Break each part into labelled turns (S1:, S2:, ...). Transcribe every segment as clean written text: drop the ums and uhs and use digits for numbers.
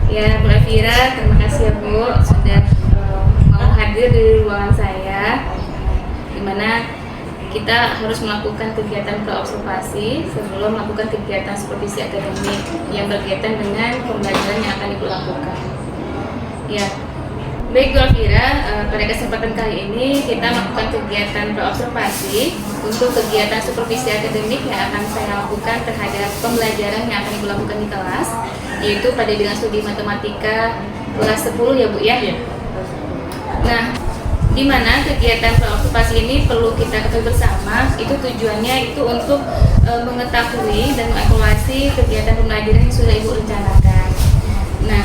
S1: Ya, Bu Elvira, terima kasih ya Bu sudah mau hadir di ruangan saya, di mana kita harus melakukan kegiatan praobservasi sebelum melakukan kegiatan supervisi akademik yang berkaitan dengan pembelajaran yang akan Ibu lakukan. Ya, baik Bu Elvira, pada kesempatan kali ini kita melakukan kegiatan praobservasi untuk kegiatan supervisi akademik yang akan saya lakukan terhadap pembelajaran yang akan Ibu lakukan di kelas, yaitu pada bidang studi matematika kelas 10 ya Bu ya. Nah, di mana kegiatan praobservasi ini perlu kita ketahui bersama, itu tujuannya itu untuk mengetahui dan mengevaluasi kegiatan pembelajaran yang sudah Ibu rencanakan. Nah,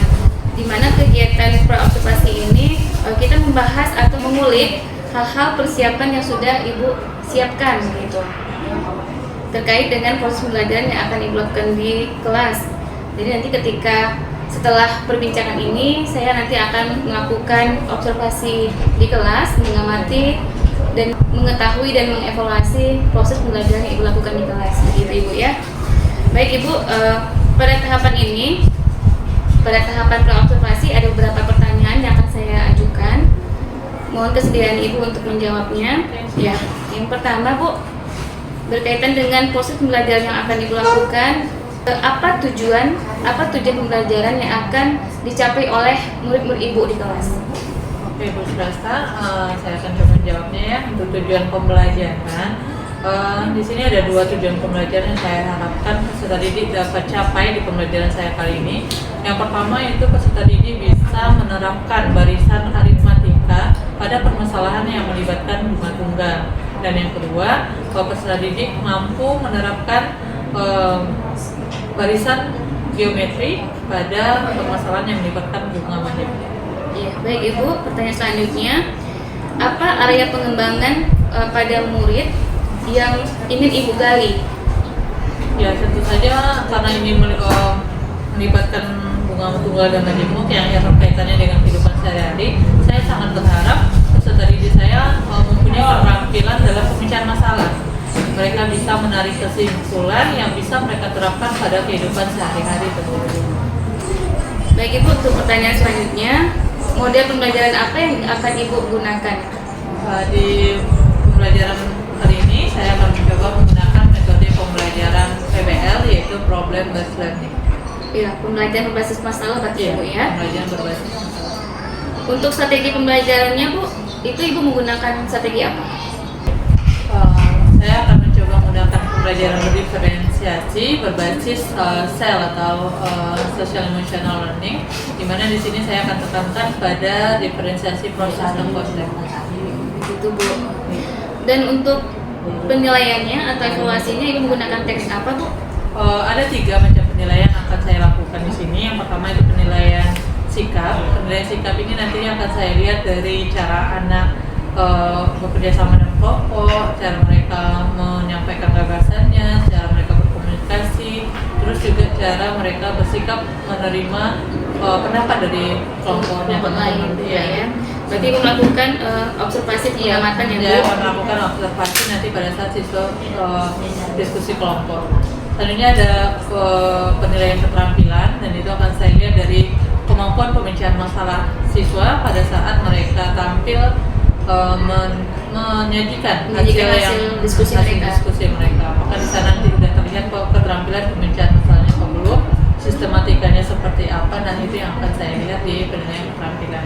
S1: di mana kegiatan praobservasi ini kita membahas atau mengulik hal-hal persiapan yang sudah Ibu siapkan gitu, terkait dengan proses pembelajaran yang akan Ibu lakukan di kelas. Jadi nanti ketika setelah perbincangan ini, saya nanti akan melakukan observasi di kelas, mengamati dan mengetahui dan mengevaluasi proses pembelajaran yang Ibu lakukan di kelas. Begitu Ibu ya. Baik Ibu, pada tahapan ini, pada tahapan praobservasi ada beberapa pertanyaan yang akan saya ajukan. Mohon kesediaan Ibu untuk menjawabnya. Ya, yang pertama Bu, berkaitan dengan proses pembelajaran yang akan Ibu lakukan. Apa tujuan pembelajaran yang akan dicapai oleh murid-murid Ibu di kelas?
S2: Oke Bu Srasta, saya akan coba menjawabnya ya. Untuk tujuan pembelajaran, di sini ada dua tujuan pembelajaran yang saya harapkan peserta didik dapat capai di pembelajaran saya kali ini. Yang pertama itu peserta didik bisa menerapkan barisan aritmatika pada permasalahan yang melibatkan bunga tunggal. Dan yang kedua, peserta didik mampu menerapkan barisan geometri pada permasalahan yang melibatkan bunga wajib.
S1: Ya, baik Ibu. Pertanyaan selanjutnya, apa area pengembangan pada murid yang ingin Ibu gali?
S2: Ya, tentu saja karena ini melibatkan bunga tunggal dan majemuk yang kaitannya dengan kehidupan sehari-hari, saya sangat berharap peserta didik saya mempunyai keterampilan dalam pemecahan masalah. Mereka bisa menarik kesimpulan yang bisa mereka terapkan pada kehidupan sehari-hari tersebut.
S1: Baik Ibu, untuk pertanyaan selanjutnya, model pembelajaran apa yang akan Ibu gunakan?
S2: Di pembelajaran hari ini saya akan mencoba menggunakan metode pembelajaran PBL, yaitu Problem Based Learning.
S1: Ya, pembelajaran berbasis masalah berarti Ibu ya.
S2: Pembelajaran berbasis masalah.
S1: Untuk strategi pembelajarannya Bu, itu Ibu menggunakan strategi apa?
S2: Saya akan mencoba menggunakan pembelajaran berdiferensiasi berbasis SEL atau Social Emotional Learning, di mana di sini saya akan tekankan pada diferensiasi proses dan konsep.
S1: Begitu Bu. Dan untuk penilaiannya atau evaluasinya Ibu menggunakan teknik apa Bu?
S2: Ada 3 macam penilaian yang akan saya lakukan di sini. Yang pertama itu penilaian sikap. Penilaian sikap ini nantinya akan saya lihat dari cara anak bekerja sama dengan kelompok, cara mereka menyampaikan gagasannya, cara mereka berkomunikasi, terus juga cara mereka bersikap menerima pendapat dari kelompoknya
S1: lain
S2: ya.
S1: Berarti Ibu melakukan observasi pengamatan
S2: ya Bu? Melakukan observasi nanti pada saat siswa diskusi kelompok. Selanjutnya ada penilaian keterampilan, dan itu akan saya lihat dari kemampuan pemecahan masalah siswa pada saat mereka tampil menyajikan hasil diskusi mereka. Apakah di sana nanti sudah terlihat keterampilan pemecahan masalahnya atau belum, sistematikanya seperti apa, dan itu yang akan saya lihat di penilaian keterampilan.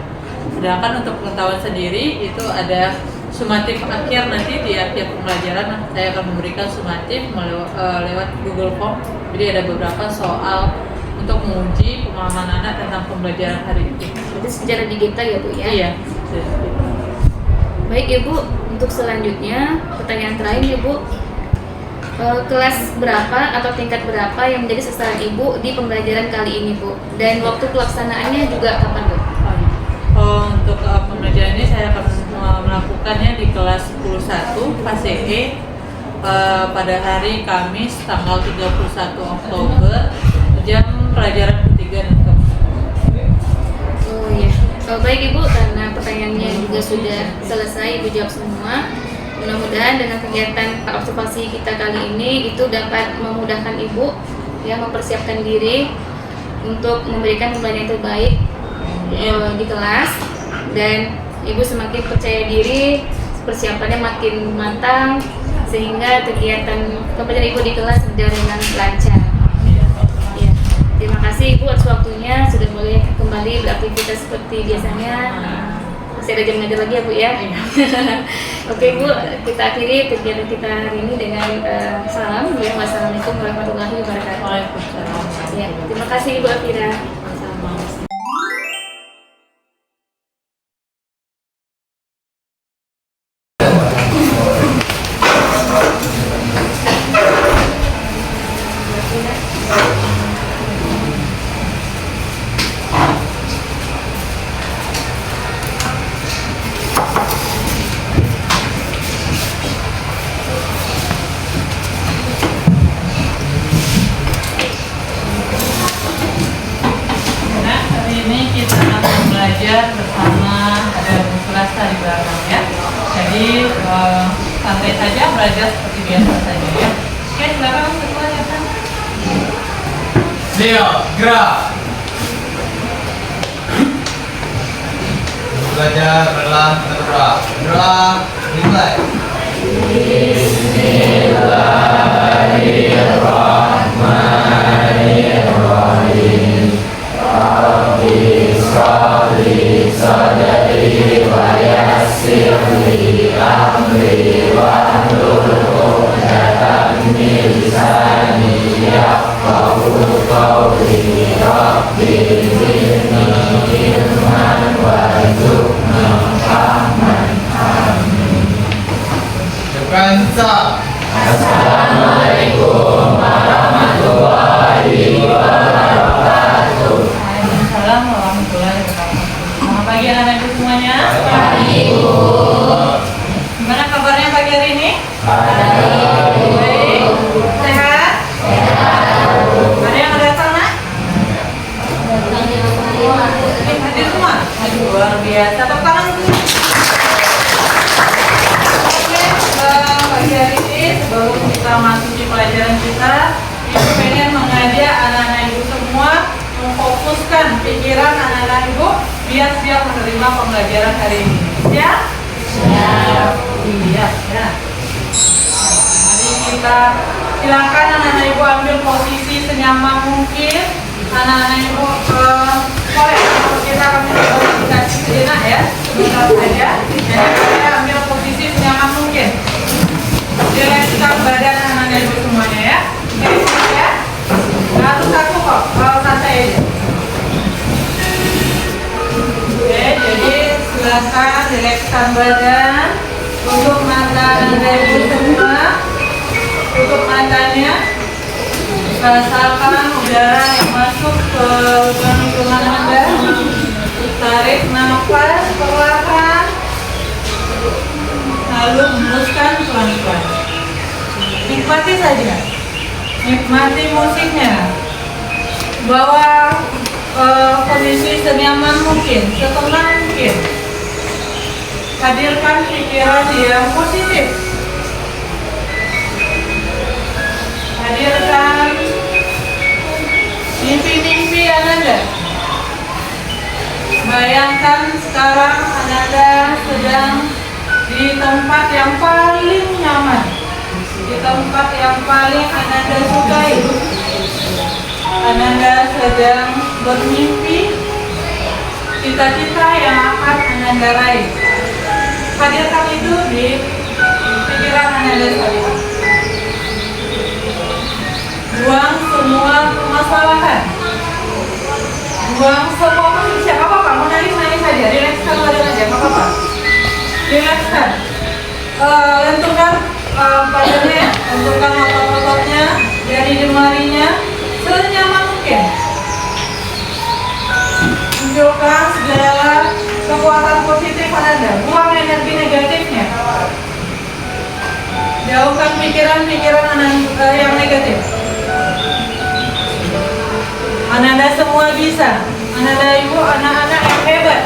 S2: Sedangkan untuk pengetahuan sendiri itu ada sumatif akhir, nanti di akhir pembelajaran saya akan memberikan sumatif lewat Google Form. Jadi ada beberapa soal untuk menguji pemahaman anak tentang pembelajaran hari ini.
S1: Itu secara digital ya Bu ya?
S2: Iya.
S1: Baik Ibu, untuk selanjutnya pertanyaan terakhir Ibu, kelas berapa atau tingkat berapa yang menjadi sasaran Ibu di pembelajaran kali ini Bu? Dan waktu pelaksanaannya juga kapan Bu?
S2: Untuk pembelajaran ini saya akan melakukannya di kelas 11 fase E pada hari Kamis tanggal 31 Oktober jam pelajaran ketiga dan keempat.
S1: Oh iya. Baik Ibu, karena pertanyaannya juga sudah selesai Ibu jawab semua. Mudah-mudahan dengan kegiatan observasi kita kali ini itu dapat memudahkan Ibu ya mempersiapkan diri untuk memberikan pembelajaran yang terbaik di kelas, dan Ibu semakin percaya diri, persiapannya makin matang sehingga kegiatan pembelajaran Ibu di kelas berjalan dengan lancar. Ya, terima kasih Ibu atas waktunya, sudah boleh kembali beraktivitas seperti biasanya. Masih ada jam ngajar lagi ya Bu ya. Oke Bu, kita akhiri kegiatan kita hari ini dengan salam. Wassalamualaikum warahmatullahi wabarakatuh.
S2: Waalaikumsalam.
S1: Ya, terima kasih Ibu Afira.
S2: Kita akan belajar bersama, ada Bu Sulasta di belakang ya. Jadi santai saja, belajar seperti biasa saja ya. Oke, silakan semua ya kan.
S3: Leo, gerak. Belajar adalah tergerak. Gerak, dimulai. Bismillahirrahmanirrahim. Rabbi sholli sadri wa yassir li amri wahlul 'uqdatam min lisani yafqahu qawli. Rabbi zidni ilman warzuqni fahman. Amin. Ucapkan salam. Assalamualaikum warahmatullahi wabarakatuh.
S2: Waalaikumsalam warahmatullahi wabarakatuh. Selamat pagi anak-anak semuanya.
S3: Pagi, Bu.
S2: Gimana kabarnya pagi hari ini?
S3: Baik.
S2: Sehat? Ada yang datang nak? Hadir semua? Aduh, luar biasa. Tepuk tangan dulu. Oke, pagi hari ini sebelum kita masuki pelajaran kita, Ibu pengen mengajak anak-anak Ibu semua memfokuskan pikiran anak-anak Ibu biar siap menerima pembelajaran hari ini. Siap? Siap. Iya, ya. Mari kita silakan anak-anak Ibu ambil posisi senyaman mungkin. Anak-anak Ibu boleh kita akan memposisikan sejenak ya, sebentar saja. Jadi saya ambil posisi senyaman mungkin. Rilekskan badan anak-anak Ibu semuanya ya. Oke, ya. Satu-satu kok, kalau santai aja. Oke, jadi silakan rilekskan badan. Tutup mata Anda Ibu semua. Tutup matanya. Rasakan udara yang masuk ke lubang-lubang Anda. Tarik nafas perlahan. Lalu hembuskan pelan-pelan. Nikmati saja. Nikmati musiknya. Bawa kondisi senyaman mungkin, setenang mungkin. Hadirkan pikiran yang positif. Hadirkan mimpi-mimpi Anda. Bayangkan sekarang Anda sedang di tempat yang paling nyaman, di tempat yang paling Anda sukai. Anda sedang bermimpi cita-cita yang akan Anda raih. Hadirkan itu di pikiran Anda sekalian. Buang semua permasalahan. Buang semua kondisi. Gak apa-apa, mau nangis-nangis saja. Rilekskan badan aja, gak apa-apa. Rilekskan. Lentungkan badannya, lentungkan otot-ototnya, dari jemarinya senyaman mungkin. Munculkan segala kekuatan positif Anda. Buang energi negatifnya. Jauhkan pikiran-pikiran yang negatif. Anak-anak semua bisa. Anak-anak Ibu, anak-anak yang hebat.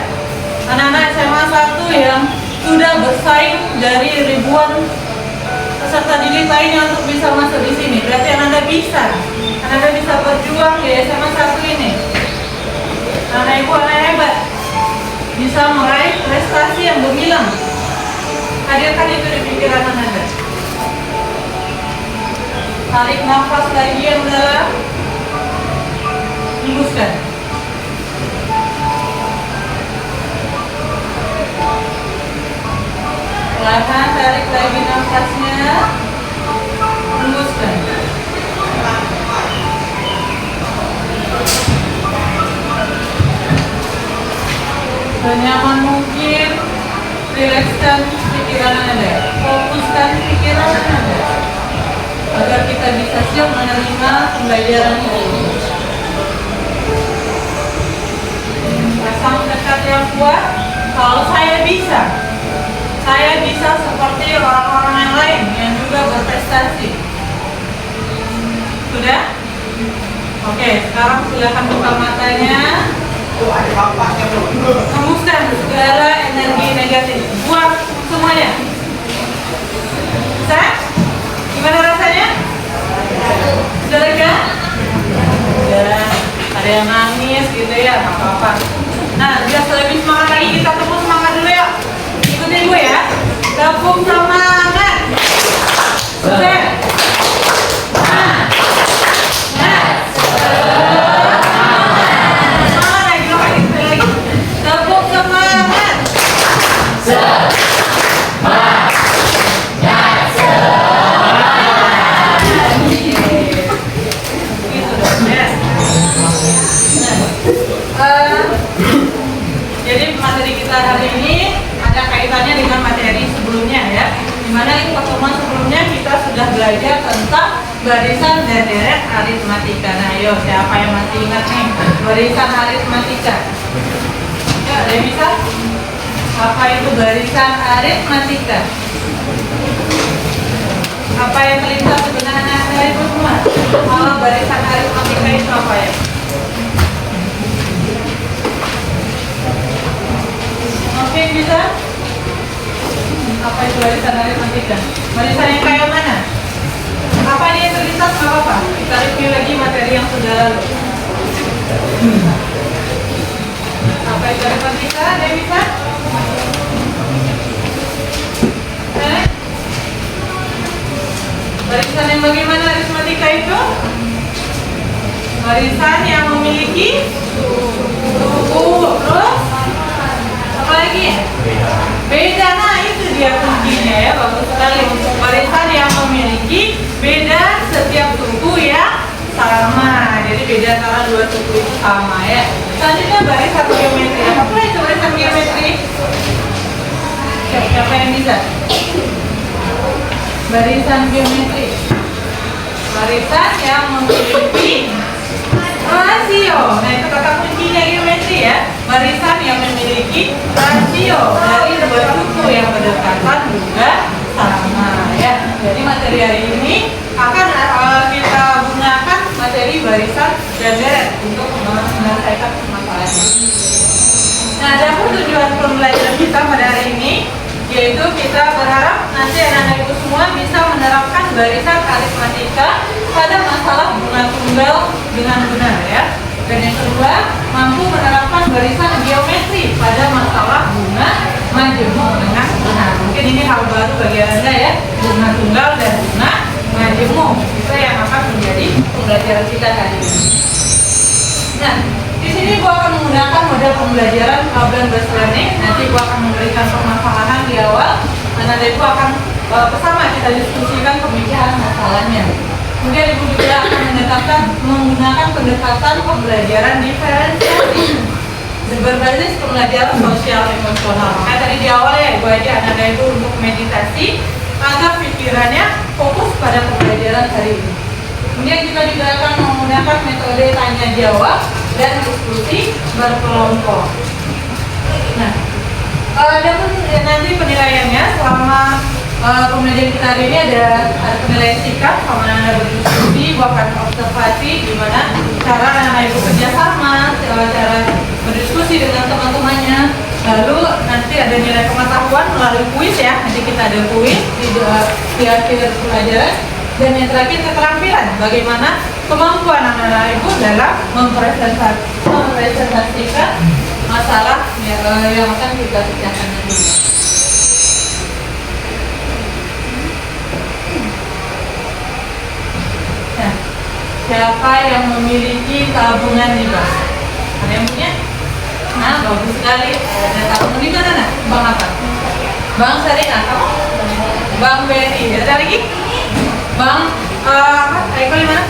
S2: Anak-anak SMA 1 yang sudah bersaing dari ribuan peserta didik lainnya untuk bisa masuk di sini. Berarti anak-anak bisa. Anda bisa berjuang di SMA 1 ini. Anak ibu anak hebat, bisa meraih prestasi yang gemilang. Hadirkan itu di pikiran Anda. Tarik nafas lagi yang dalam, hembuskan. Perlahan tarik lagi nafasnya, hembuskan. Senyaman mungkin, rilekskan pikiran Anda, fokuskan pikiran Anda, agar kita bisa siap menerima pembelajaran ini. Pasang dekat yang kuat. Kalau saya bisa seperti orang-orang yang lain yang juga berprestasi. Sudah? Oke, sekarang silakan buka matanya. Hembuskan segala energi negatif. Buang semuanya. Bisa? Gimana rasanya? Sudah lega? Sudah. Ada yang nangis gitu ya, nggak apa-apa. Nah, biar lebih semangat lagi, kita tepuk semangat dulu ya. Ikutin gue ya. Tepuk semangat. Sudah. Jadi materi kita hari ini ada kaitannya dengan materi sebelumnya ya. Dimana di pertemuan sebelumnya kita sudah belajar tentang barisan dan deret aritmatika. Nah, ayo siapa yang masih ingat nih barisan aritmatika? Ya, ada yang bisa? Apa itu barisan aritmatika? Apa yang terlintas sebenarnya dari itu semua? Kalau barisan aritmatika itu apa ya? Oke, bisa? Apa itu barisan aritmatika? Barisan yang kayak mana? Apa ini yang terlintas? Nggak apa-apa. Kita review lagi materi yang sudah lalu. Apa itu aritmatika? Ada yang bisa? Barisan yang bagaimana aritmatika itu? Barisan yang memiliki suku, terus apa lagi? Beda. Nah, itu dia kuncinya ya, bagus sekali. Barisan yang memiliki beda setiap suku yang sama. Jadi beda antara dua suku itu sama ya. Selanjutnya barisan geometri. Apa itu barisan geometri? Siapa yang bisa? Barisan geometri. Barisan yang memiliki rasio. Nah, itu kata kuncinya geometri ya. Barisan yang memiliki rasio dari dua suku yang berdekatan juga sama ya. Jadi materi hari ini akan kita gunakan materi barisan dan deret untuk menyelesaikan masalahnya. Nah, adapun tujuan pembelajaran kita pada hari ini yaitu kita berharap nanti anak-anak itu semua bisa menerapkan barisan aritmatika pada masalah bunga tunggal dengan benar ya. Dan yang kedua, mampu menerapkan barisan geometri pada masalah bunga majemuk dengan benar. Mungkin ini hal baru bagi Anda ya, bunga tunggal dan bunga majemuk. Itu yang akan menjadi pembelajaran kita hari ini. Nah, di sini gua akan menggunakan model pembelajaran problem based learning. Nanti gua akan memberikan permasalahan di awal. Nanti gua akan bersama kita diskusikan pemikiran masalahnya. Kemudian ibu juga akan menggunakan pendekatan pembelajaran diferensiasi berbasis pembelajaran sosial emosional. Maka tadi di awal ya ibu aja anak itu untuk meditasi agar pikirannya fokus pada pembelajaran hari ini. Kemudian kita juga akan menggunakan metode tanya jawab dan diskusi berkelompok. Nah, adapun nanti penilaiannya selama pembelajaran kita hari ini ada penilaian sikap, sama Anda berdiskusi, bahkan observasi di mana cara anak ibu kerjasama, cara berdiskusi dengan teman-temannya. Lalu nanti ada nilai pengetahuan melalui kuis ya. Nanti kita ada kuis di akhir pembelajaran. Dan yang terakhir keterampilan, bagaimana kemampuan anak-anak ibu dalam mempresentasikan masalah yang akan kita kerjakan nanti. Nah, siapa yang memiliki tabungan di bank? Ada yang punya? Nah, bagus sekali. Ada tabungan di mana? Nah? Bank apa? Bank Syariah. Bank BRI. Ada lagi? Bank apa? Eko di mana?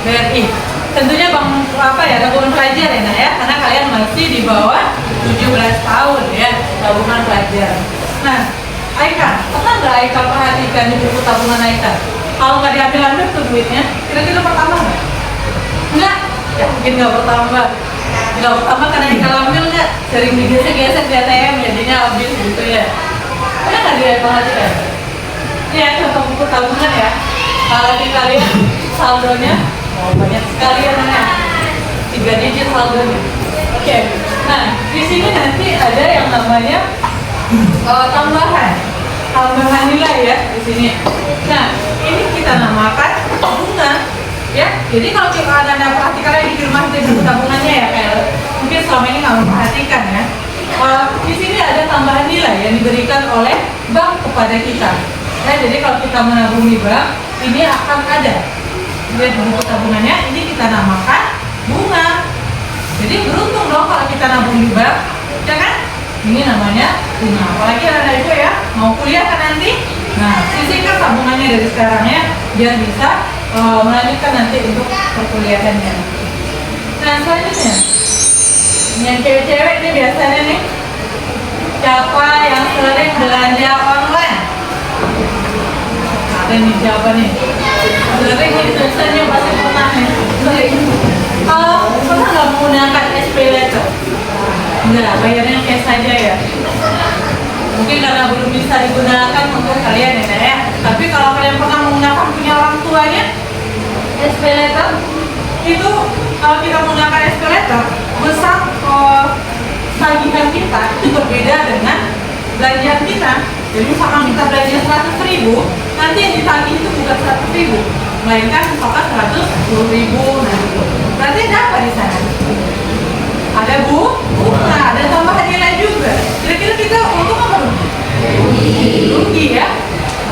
S2: BRI. Tentunya bank apa ya? Tabungan pelajar ya, nah ya, karena kalian masih di bawah 17 tahun ya, tabungan pelajar. Nah, Aika, pernah nggak Aika perhatikan di buku tabungan Aika? Kalau nggak diambil tuh duitnya, kira-kira bertambah nggak? Enggak? Ya, mungkin nggak bertambah. Nggak bertambah karena Aika ambil nggak? Sering digesek-gesek di ATM, jadinya habis gitu ya. Pernah nggak dia perhatikan? Ini ya contoh buku tabungan ya. Kalau kita lihat saldonya, oh banyak sekali ya namanya. 3 digit saldonya. Oke. Nah, di sini nanti ada yang namanya tambahan nilai ya di sini. Nah, ini kita namakan bunga. Ya, jadi kalau kita anda perhatikan lagi di rumah di buku tabungannya ya, kayak mungkin selama ini nggak memperhatikan ya. Di sini ada tambahan nilai yang diberikan oleh bank kepada kita. Ya, jadi kalau kita menabung di bank, ini akan ada. Lihat di buku tabungannya, ini kita namakan bunga. Jadi beruntung dong kalau kita nabung di bank, ya kan? Ini namanya bunga. Apalagi anak ibu ya, mau kuliah kan nanti. Nah, sisihkan tabungannya dari sekarang ya, biar bisa melanjutkan nanti untuk perkuliahannya. Nah, selanjutnya, yang cewek-cewek ini biasanya nih, siapa yang sering belanja online? Ada nih jawabannya. Sering nih, biasanya pasti pernah nih. Sering. Pernah nggak menggunakan SPayLater? Enggak, bayarnya cash saja ya. Mungkin karena belum bisa digunakan untuk kalian ya. Tapi kalau kalian pernah menggunakan punya orang tuanya SPayLater, itu kalau kita menggunakan SPayLater, besar tagihan kita itu berbeda dengan belanjaan kita. Jadi misalkan kita belanja 100.000, nanti yang ditagih itu bukan 100.000, melainkan misalkan 110.000. Nah, gitu. Berarti ada apa di sana? Ada bunga, ada tambahan nilai juga. Kira-kira kita untung apa rugi ya?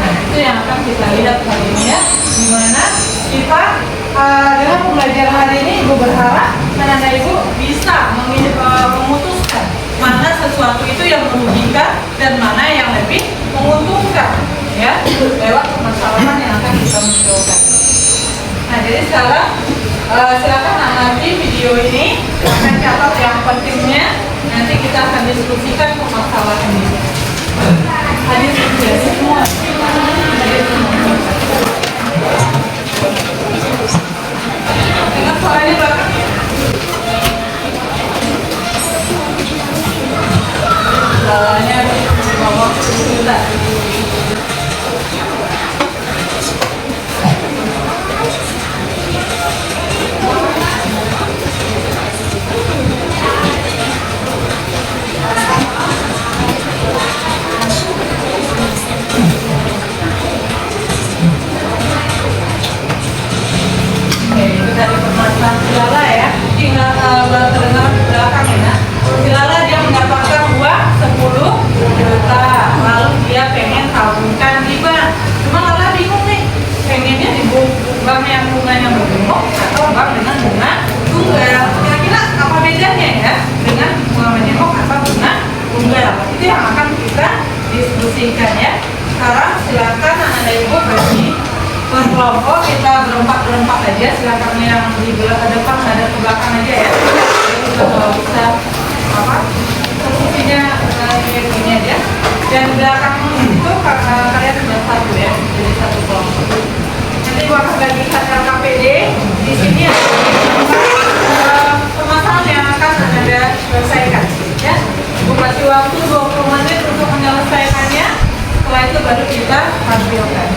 S2: Nah, itu yang akan kita lihat hari ini ya. Dimana kita dengan pembelajaran hari ini, Ibu berharap anak-anak Ibu bisa memutuskan mana sesuatu itu yang merugikan dan mana yang lebih menguntungkan ya, lewat permasalahan yang akan kita munculkan. Nah, jadi sekarang silakan amati video ini, silakan catat yang pentingnya, nanti kita akan diskusikan permasalahan ini. Hadir semua. Dengar suaranya belakang? Soalnya bawah kita. Dari permasalahan Silala ya, tinggal terdengar di belakang ya. Silala dia mendapatkan uang 10 juta, lalu dia pengen tabungkan di bank. Cuma Lala bingung nih, pengennya di bank yang bunganya berbunga atau bank dengan bunga tunggal. Kira-kira apa bedanya ya dengan bunga menyemok atau bunga tunggal? Itu yang akan kita diskusikan ya. Sekarang silakan anak ibu bagi berkelompok, kita berempat aja, silakan yang di depan ada ke belakang aja ya. Jadi kita kalau bisa posisinya ini aja. Dan di belakang itu kalian sudah satu ya, jadi satu kelompok. Nanti gua akan bagikan LKPD. Di sini ada permasalahan yang akan Anda selesaikan ya. Gua kasih waktu 20 menit untuk menyelesaikannya. Setelah itu baru kita tampilkan.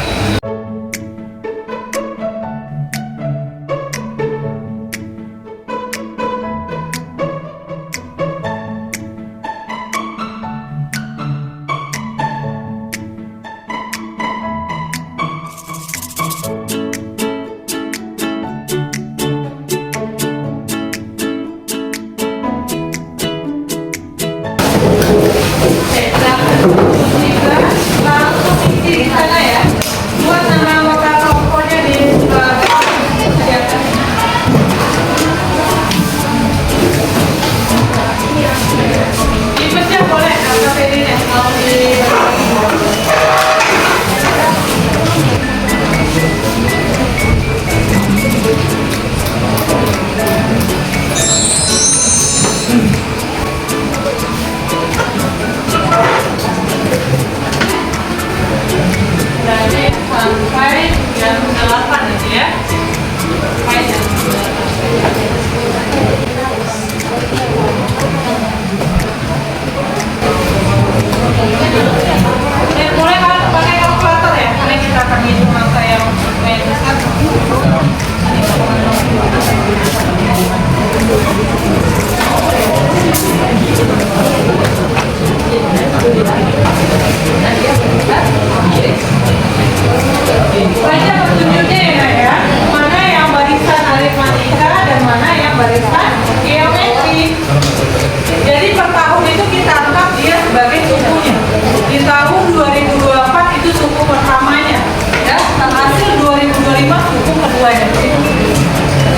S2: Di tahun 2024 itu suku pertamanya, ya. Hasil 2025 suku keduanya.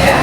S2: Ya.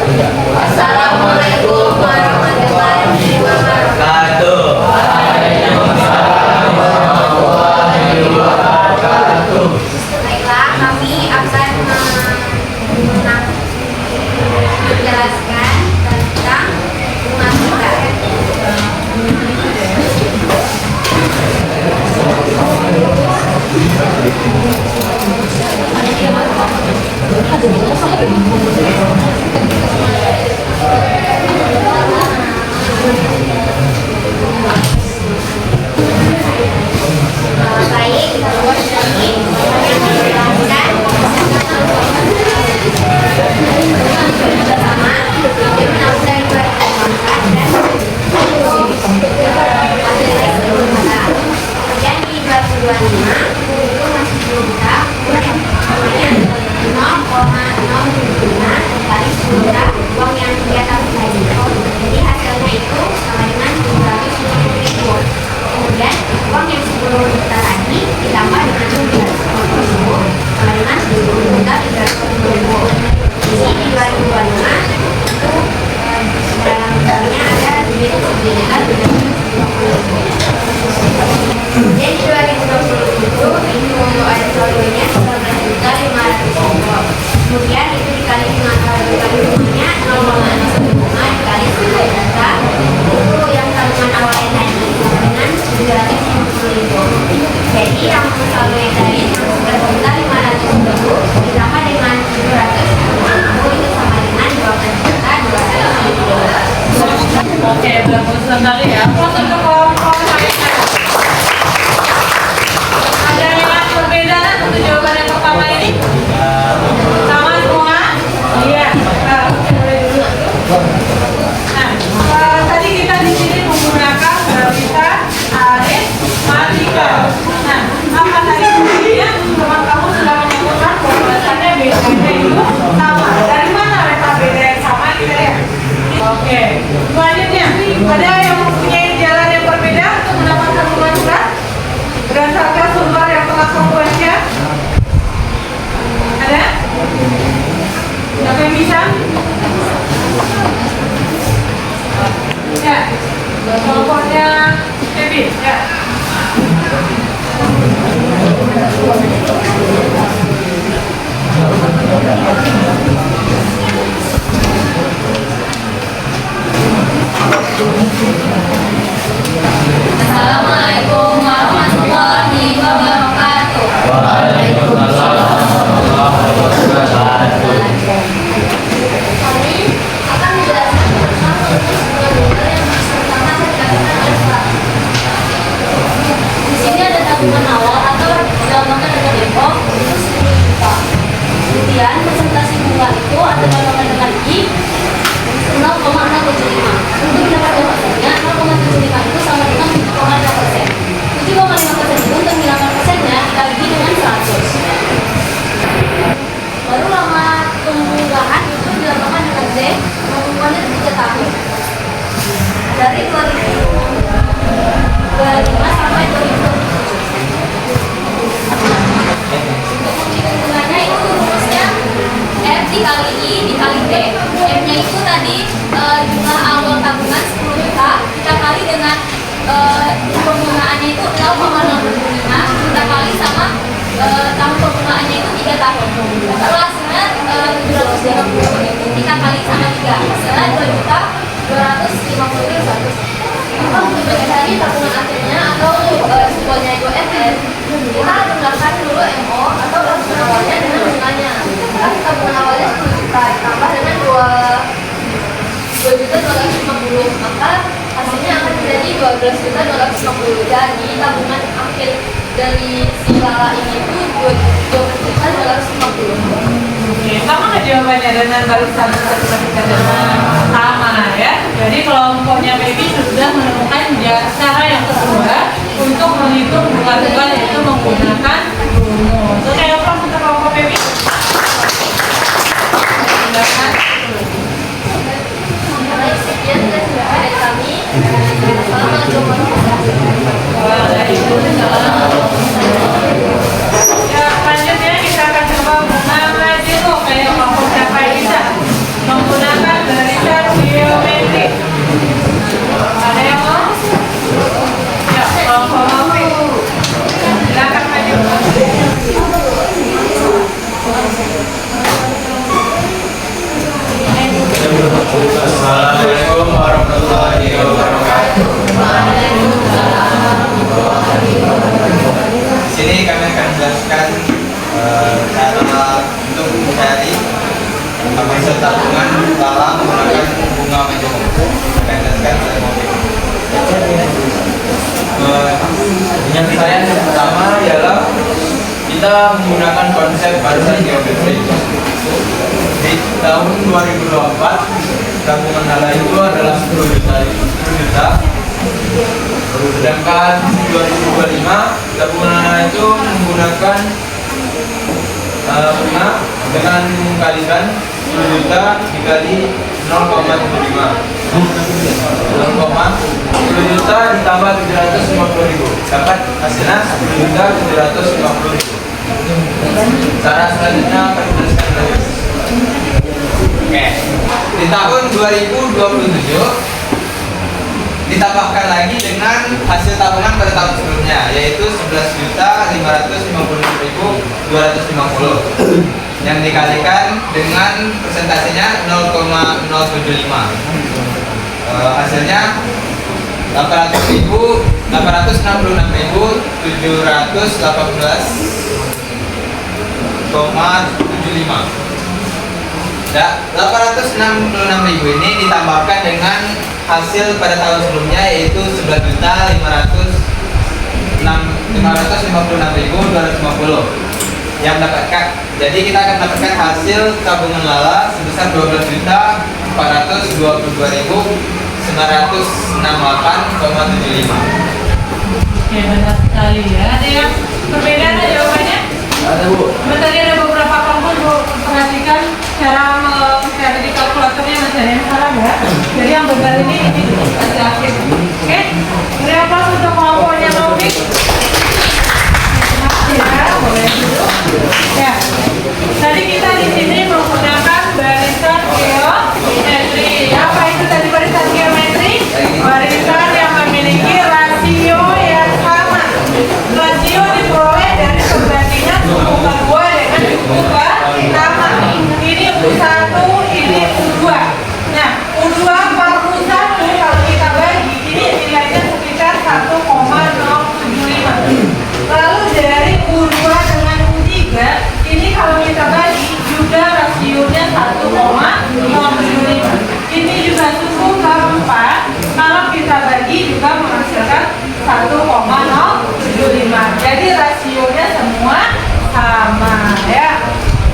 S4: Assalamualaikum warahmatullahi wabarakatuh. Baiklah, kami akan menjelaskan tentang rumah kita. Baik, terus lagi yang dijelaskan bersama tim Nauda 2004 dan di 2025 itu masih juta 0,075 kali juta uang yang dia tahu tadi. Jadi hasilnya itu sama dengan 750.000. Kemudian uang yang 10 juta tadi ditambah dengan 750.000 sama dengan 10 juta 350.000. Jadi di 2025 itu dalam misalnya ada duit 7.350.000. Kemudian di 2020 itu untuk ada saldonya 11.500.000. Kemudian itu dikali dengan saldo kali rumahnya 0,05 dikali 10 juta. Itu yang tabungan awalnya tadi dengan 750.000. Jadi yang saldo yang tadi 11.500.000 ditambah dengan 750 itu sama dengan 12.250.000.
S2: Oke, bagus sekali ya. Fokus ke kelompok lainnya. Ada yang perbedaan untuk jawaban yang pertama ini? Sama semua? Iya. Boleh dulu. Nah, tadi kita di sini menggunakan gravita, aritmatika. Nah, apa tadi kemudian teman kamu sudah menyebutkan bahwasannya bedanya itu sama. Dari mana letak beda yang sama kita ya? Oke. Selanjutnya, ada yang mempunyai jalan yang berbeda untuk mendapatkan hubungan surat berdasarkan sumber yang telah kamu baca? Ada? Siapa yang bisa? Ya. Kelompoknya Kevin, ya.
S4: Assalamualaikum warahmatullahi wabarakatuh.
S3: Waalaikumsalam warahmatullahi wabarakatuh.
S4: Kami akan menjelaskan tentang hubungan yang pertama dikatakan adalah di sini ada tabungan awal atau dalamkan dengan depok itu 10 juta. Kemudian presentasi bunga itu ada dalamkan dengan I 0,075. Untuk mendapatkan persennya 0,75 itu sama dengan 7,5%. 7,5% itu untuk menghilangkan persennya dibagi dengan 100. Baru lama pembukaan itu dilakukan dengan Z, pembukaannya 3 tahun. Dari 2025 sampai 2027. Untuk menghitung bunganya itu rumusnya F dikali I dikali D. F-nya itu tadi jumlah awal tabungan 10 juta, kita kali dengan pembungaannya itu 0,025, kita kali sama tahun pembungaannya itu 3 tahun. Lalu hasilnya 750 itu kita kali sama 3, hasilnya 2.250.100. Untuk mencari tabungan akhirnya atau simbolnya itu FN, kita gunakan dulu MO atau tabungan awalnya dengan bunganya. Kan tabungan awalnya 10 juta ditambah dengan 2.250, maka hasilnya akan menjadi 12.250. Jadi tabungan akhir dari si Lala ini itu 12.250.
S2: Oke, sama nggak jawabannya dengan barisan matematika sama ya? Jadi kelompoknya Baby sudah menemukan cara yang kedua untuk menghitung bulan-bulan yaitu menggunakan rumus. Oke, apa untuk kelompok Baby? Silakan.
S4: Sekian dari kami. Assalamualaikum
S2: Ya, selanjutnya kita akan coba mengaji lo kayak kelompok siapa yang bisa menggunakan
S3: tabungan Lala itu adalah 10 juta. Sedangkan 2025 tabungan Lala itu menggunakan bunga dengan mengkalikan 10 juta dikali 0,75. 10 juta ditambah 750.000 dapat hasilnya 10.750.000. Cara selanjutnya akan dituliskan lagi. Oke, di tahun 2027 ditambahkan lagi dengan hasil tabungan pada tahun sebelumnya, yaitu 11.556.250 yang dikalikan dengan persentasenya 0,075. Hasilnya 886.718,75. 866.000 ini ditambahkan dengan hasil pada tahun sebelumnya, yaitu 11.556.250 yang mendapatkan. Jadi kita akan mendapatkan hasil tabungan Lala sebesar 12.422.968,75.
S2: Oke, benar sekali ya. Ada yang berbeda ada jawabannya?
S3: Ada, Bu.
S2: Tadi ada beberapa kelompok, Bu, perhatikan cara di kalkulatornya masih ada yang salah ya. Jadi yang benar ini ada akhir. Oke, berapa untuk kelompoknya Taufik? Ya, boleh dulu. Ya, tadi kita di sini menggunakan barisan geometri. Apa itu tadi barisan geometri? Barisan yang memiliki rasio yang sama. Rasio diperoleh dari perbandingan suku kedua dengan suku pertama. Ini U1, ini U2. Nah, U2 per U1 kalau kita bagi, ini nilainya sekitar 1,075. Lalu dari U2 dengan U3, ini kalau kita bagi juga rasionya 1,075. Ini juga suku keempat, kalau kita bagi juga menghasilkan 1,075. Jadi rasionya semua sama ya.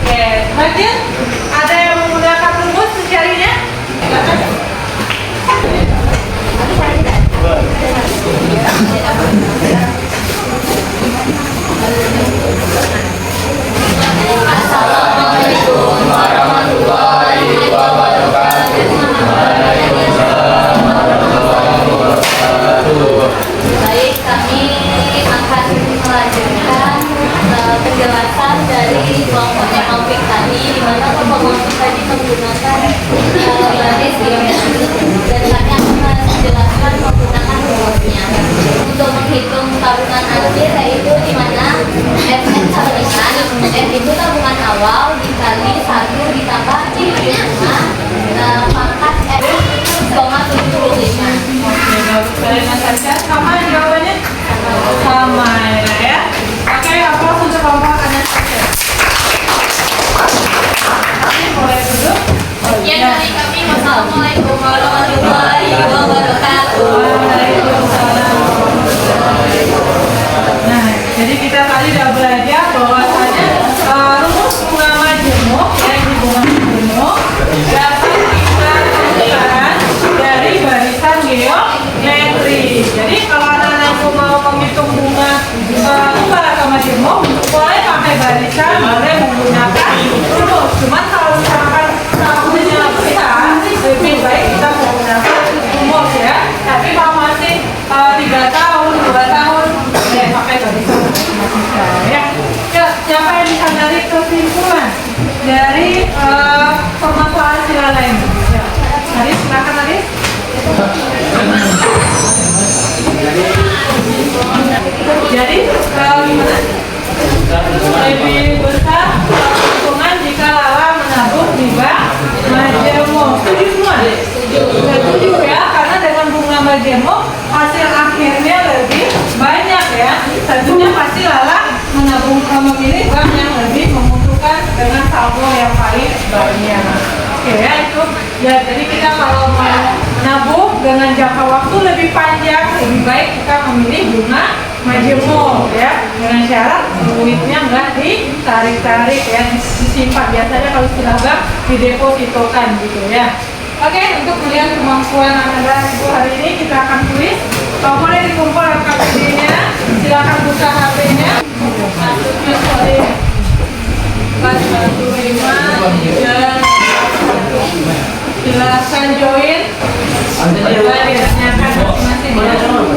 S2: Oke, lanjut. Ada yang menggunakan rumus mencarinya?
S3: Assalamualaikum warahmatullahi wabarakatuh. Waalaikumsalam warahmatullahi wabarakatuh.
S4: Baik, kami akan melanjutkan penjelasan dari kelompoknya Taufik tadi, di mana kelompok tadi menggunakan baris geometri dan kami akan menjelaskan menggunakan rumusnya untuk menghitung tabungan akhir, yaitu di mana FN sampingan F itu tabungan awal dikali 1 ditambah nilai bunga pangkat F 0,75.
S2: Kalian saja sama jawabannya? Sama ya. Oke, apa untuk kelompok kalian saja? Mulai dulu.
S4: Sekian dari kami. Wassalamualaikum warahmatullahi wabarakatuh.
S2: Nah, jadi kita tadi sudah belajar bahwasanya rumus bunga majemuk, ya, ini bunga majemuk dapat kita rumuskan dari barisan geometri. Jadi kalau anak-anak mau menghitung bunga atau majemuk, boleh pakai barisan, boleh menggunakan rumus. Cuman kalau misalkan tahunnya besar, lebih baik kita menggunakan rumus ya. Tapi kalau masih 3 tahun, 2 tahun, ya pakai barisan ya. Siapa yang bisa dari kesimpulan dari permasalahan sila lain? Ya. Aris, silakan Aris. Jadi gimana? Lebih besar keuntungan jika Lala menabung di bank majemuk. Setuju semua? Setuju ya, karena dengan bunga majemuk hasil akhirnya lebih banyak ya. Tentunya pasti Lala menabung memilih bank yang lebih menguntungkan dengan saldo yang paling banyak. Oke ya, itu ya. Jadi kita kalau mau menabung dengan jangka waktu lebih panjang, lebih baik kita memilih bunga majemuk ya, dengan syarat duitnya nggak ditarik-tarik ya, disimpan. Biasanya kalau istilah bank didepositokan gitu ya. Oke, untuk melihat kemampuan anak-anak ibu hari ini kita akan tulis. Kalau boleh dikumpul KTP-nya, silakan buka HP-nya. 425 silakan join. Coba ditanyakan masing-masing ya.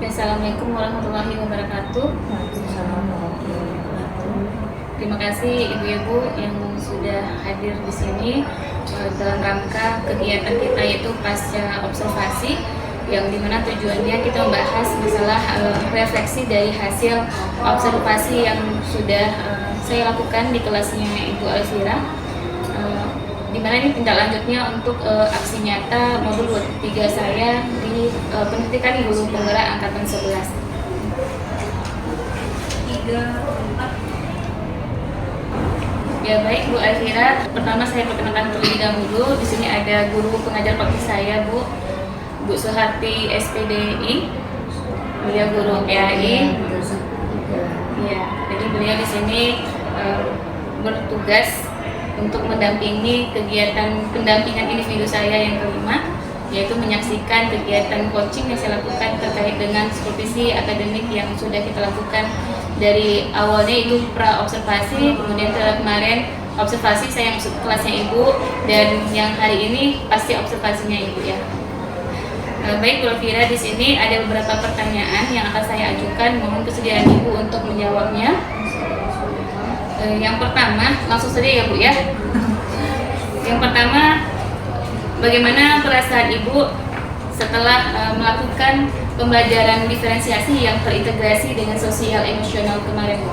S1: Assalamualaikum warahmatullahi wabarakatuh. Terima kasih ibu-ibu yang sudah hadir di sini dalam rangka kegiatan kita yaitu pasca observasi, yang dimana tujuannya kita membahas masalah refleksi dari hasil observasi yang sudah saya lakukan di kelasnya Ibu Alfira, di mana ini tindak lanjutnya untuk aksi nyata modul 23 saya di pendidikan guru penggerak angkatan 11. Ya baik Bu Alfira, pertama saya perkenalkan terlebih dahulu. Di sini ada guru pengajar praktis saya Bu Suharti SPDI, beliau guru PAI. Ya, jadi beliau di sini bertugas untuk mendampingi kegiatan pendampingan individu saya yang kelima, yaitu menyaksikan kegiatan coaching yang saya lakukan terkait dengan supervisi akademik yang sudah kita lakukan dari awalnya itu pra observasi, kemudian kemarin observasi saya masuk kelasnya Ibu, dan yang hari ini pasti observasinya Ibu ya. Baik Bu Alfira, di sini ada beberapa pertanyaan yang akan saya ajukan, mohon kesediaan Ibu untuk menjawabnya. Yang pertama, langsung saja ya Bu ya. Yang pertama, bagaimana perasaan Ibu setelah melakukan pembelajaran diferensiasi yang terintegrasi dengan sosial emosional kemarin Bu?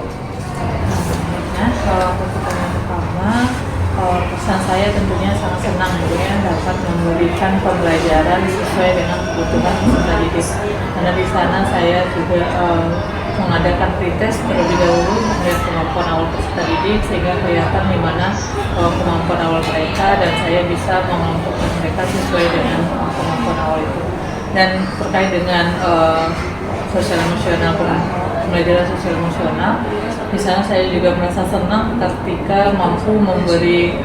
S2: Nah, kalau untuk pertanyaan pertama, pesan saya tentunya sangat senang ya dapat memberikan pembelajaran sesuai dengan kebutuhan peserta didik. Karena di sana saya juga mengadakan pretest terlebih dahulu melihat kemampuan awal peserta didik sehingga kelihatan di mana kemampuan awal mereka, dan saya bisa mengelompokkan mereka sesuai dengan kemampuan awal itu. Dan terkait dengan sosial emosional, pembelajaran sosial emosional, misalnya saya juga merasa senang ketika mampu memberi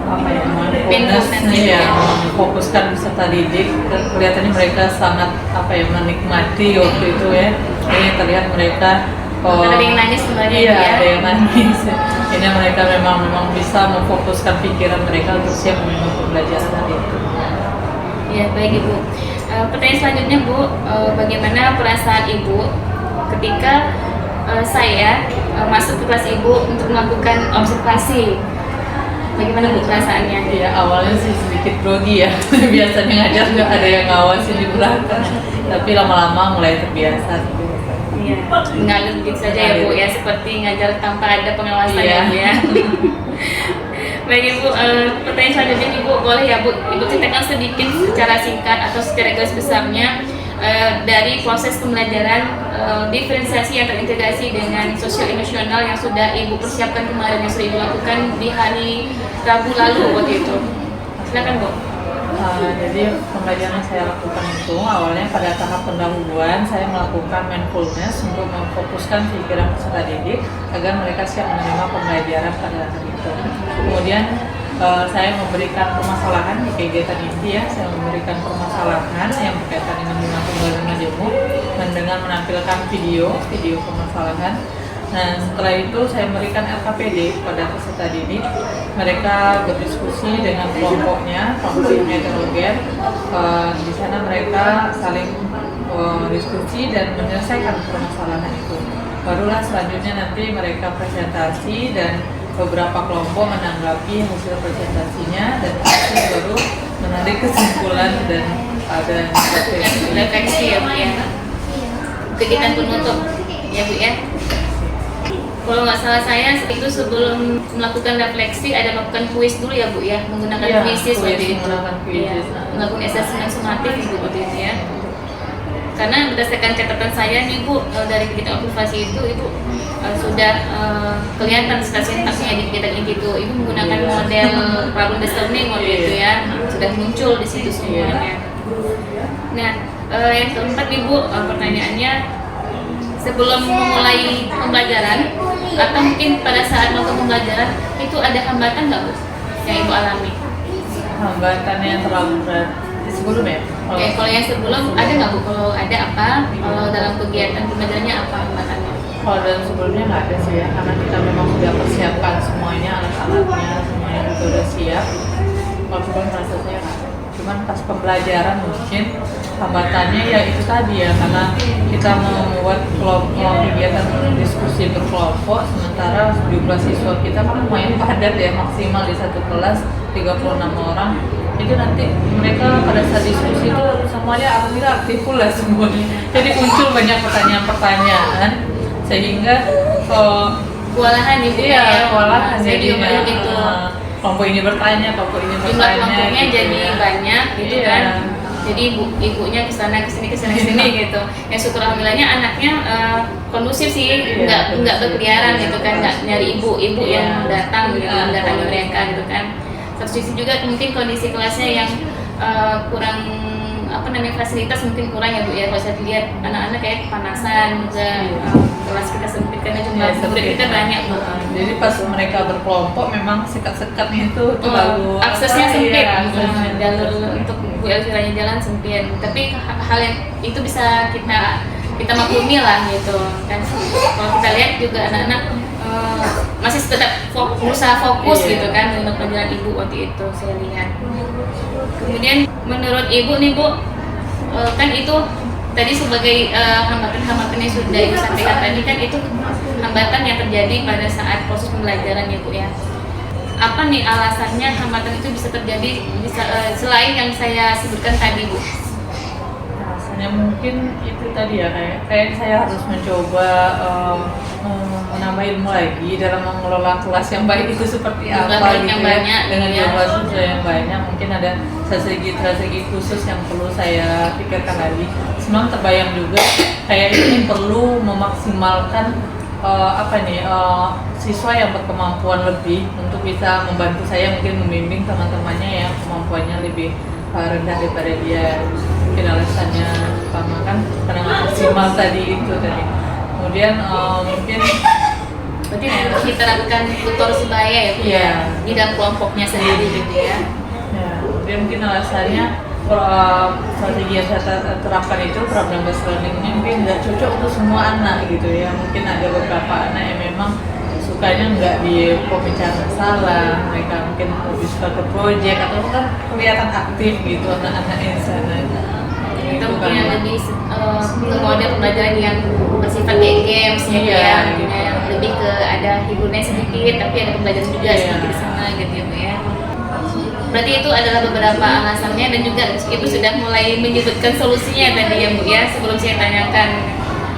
S2: mindfulness ya, memfokuskan peserta didik. Kelihatannya mereka sangat menikmati waktu itu ya. Ini terlihat mereka
S1: ada yang nangis sebenarnya
S2: iya, ada yang nangis. ini mereka memang bisa memfokuskan pikiran mereka untuk siap menerima pembelajaran hari itu.
S1: Ya, baik Ibu. Pertanyaan selanjutnya Bu, bagaimana perasaan Ibu ketika saya masuk ke kelas Ibu untuk melakukan observasi? Bagaimana Bu perasaannya?
S2: Iya, awalnya sih sedikit grogi ya. Biasanya ngajar nggak ada yang ngawasin di belakang, tapi lama-lama mulai terbiasa.
S1: Iya, mengalir begitu saja ya Bu ya, seperti ngajar tanpa ada pengawasan ya Bu ya. Baik Ibu, pertanyaan selanjutnya Ibu, boleh ya Bu, Ibu ceritakan sedikit secara singkat atau secara garis besarnya dari proses pembelajaran diferensiasi yang terintegrasi dengan sosial emosional yang sudah Ibu persiapkan kemarin, yang sudah Ibu lakukan di hari Rabu lalu waktu itu. Silakan Bu.
S2: Jadi pembelajaran yang saya lakukan itu awalnya pada tahap pendahuluan saya melakukan mindfulness untuk memfokuskan pikiran peserta didik agar mereka siap menerima pembelajaran pada hari itu. Kemudian saya memberikan permasalahan di kegiatan inti ya, saya memberikan permasalahan yang berkaitan dengan pembelajaran majemuk dan dengan menampilkan video permasalahan. Nah, setelah itu saya memberikan LKPD kepada peserta didik. Mereka berdiskusi dengan kelompoknya, kelompok yang heterogen. Di sana mereka saling diskusi dan menyelesaikan permasalahan itu. Barulah selanjutnya nanti mereka presentasi dan beberapa kelompok menanggapi hasil presentasinya dan baru menarik kesimpulan dan ada
S1: refleksi ya Bu ya. Kegiatan penutup ya Bu ya. Kalau nggak salah saya itu sebelum melakukan refleksi ada melakukan kuis dulu ya Bu ya, menggunakan kuisis waktu itu. Iya, melakukan assessment sumatif Ibu waktu itu ya. Karena berdasarkan catatan saya nih Bu, dari kegiatan observasi itu Ibu sudah kelihatan sintaksnya di kegiatan inti itu. Ibu menggunakan model problem based learning waktu itu ya, sudah muncul di situ semuanya. Nah, yang keempat Ibu, pertanyaannya sebelum memulai pembelajaran atau mungkin pada saat melakukan pembelajaran itu ada hambatan nggak Bu yang Ibu alami?
S2: Hambatan yang terlalu berat sebelum ya?
S1: Kalau yang sebelum ada nggak Bu? Kalau ada apa? Kalau dalam kegiatan pembelajarannya apa hambatannya?
S2: Kalau dalam sebelumnya nggak ada sih ya, karena kita memang sudah persiapkan semuanya, alat-alatnya semuanya sudah siap. Kalau sebelum rasa saya nggak ada. Cuman pas pembelajaran mungkin hambatannya ya itu tadi ya, karena kita membuat kegiatan diskusi berkelompok sementara jumlah siswa kita kan lumayan padat ya, maksimal di satu kelas 36 orang. Itu nanti mereka pada saat diskusi itu semuanya alhamdulillah aktif pula semuanya, jadi muncul banyak pertanyaan-pertanyaan sehingga
S1: kewalahan Ibu
S2: ya, kewalahan
S1: saya juga banyak itu.
S2: Kelompok ini bertanya, kelompok ini
S1: jumlah
S2: bertanya
S1: kelompoknya
S2: gitu
S1: jadi
S2: ya.
S1: banyak gitu kan. Jadi ibunya kesana kesini gitu. Yang syukur alhamdulillahnya anaknya kondusif sih, nggak berkeliaran gitu kan, nggak nyari ibu yang datang gitu, mendatangi mereka gitu kan. Satu sisi juga mungkin kondisi kelasnya yang kurang fasilitas mungkin kurang ya Bu ya. Kalau saya lihat anak-anak kayak kepanasan juga, kelas kita sempit karena jumlah murid kita banyak Bu.
S2: Jadi pas mereka berkelompok memang sekat-sekatnya itu lalu
S1: aksesnya sempit,
S2: aksesnya
S1: jalur untuk Bu Elviranya jalan sempit. Tapi hal yang itu bisa kita maklumi lah gitu kan. Kalau kita lihat juga anak-anak masih tetap berusaha fokus gitu kan untuk pelajaran Ibu waktu itu saya lihat. Kemudian menurut Ibu nih Bu, kan itu tadi sebagai hambatan-hambatan yang sudah Ibu sampaikan tadi kan itu hambatan yang terjadi pada saat proses pembelajaran ya Bu ya. Apa nih alasannya hambatan itu bisa terjadi selain yang saya sebutkan tadi Bu?
S2: Alasannya mungkin itu tadi ya, kayak saya harus mencoba menambah ilmu lagi dalam mengelola kelas yang baik itu seperti apa gitu ya. Dengan jumlah siswa yang banyak mungkin ada strategi khusus yang perlu saya pikirkan lagi. Semua terbayang juga kayak ini perlu memaksimalkan siswa yang berkemampuan lebih untuk bisa membantu saya mungkin membimbing teman-temannya yang kemampuannya lebih rendah daripada dia. Mungkin alasannya pertama kan karena maksimal tadi itu tadi. Kemudian mungkin
S1: berarti harus diterapkan tutor sebaya ya Bu ya, di dalam kelompoknya sendiri gitu ya.
S2: Kemudian mungkin alasannya strategi yang saya terapkan itu problem based learning ini mungkin nggak cocok untuk semua anak gitu ya. Mungkin ada beberapa anak yang memang sukanya nggak di pembicaraan masalah, mereka mungkin lebih suka ke proyek atau kan kelihatan aktif gitu anak-anak di sana.
S1: Kita mungkin yang lebih ke model pembelajaran yang bersifat kayak games ya,
S2: Iya,
S1: ya,
S2: gitu.
S1: yang lebih ke ada hiburannya sedikit tapi ada pembelajaran juga
S2: Iya.
S1: sedikit di sana gitu ya Bu ya. Berarti itu adalah beberapa alasannya dan juga Ibu sudah mulai menyebutkan solusinya tadi ya Bu ya sebelum saya tanyakan.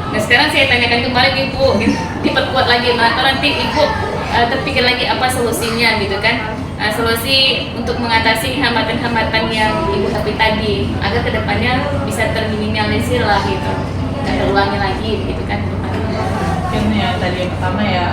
S1: Nah sekarang saya tanyakan kembali Ibu, diperkuat lagi atau nanti Ibu terpikir lagi apa solusinya gitu kan. Solusi untuk mengatasi hambatan-hambatan yang Ibu hadapi tadi agar kedepannya bisa terminimalisir lah gitu, nggak terulangi lagi gitu kan kedepannya.
S2: Mungkin ya tadi yang pertama ya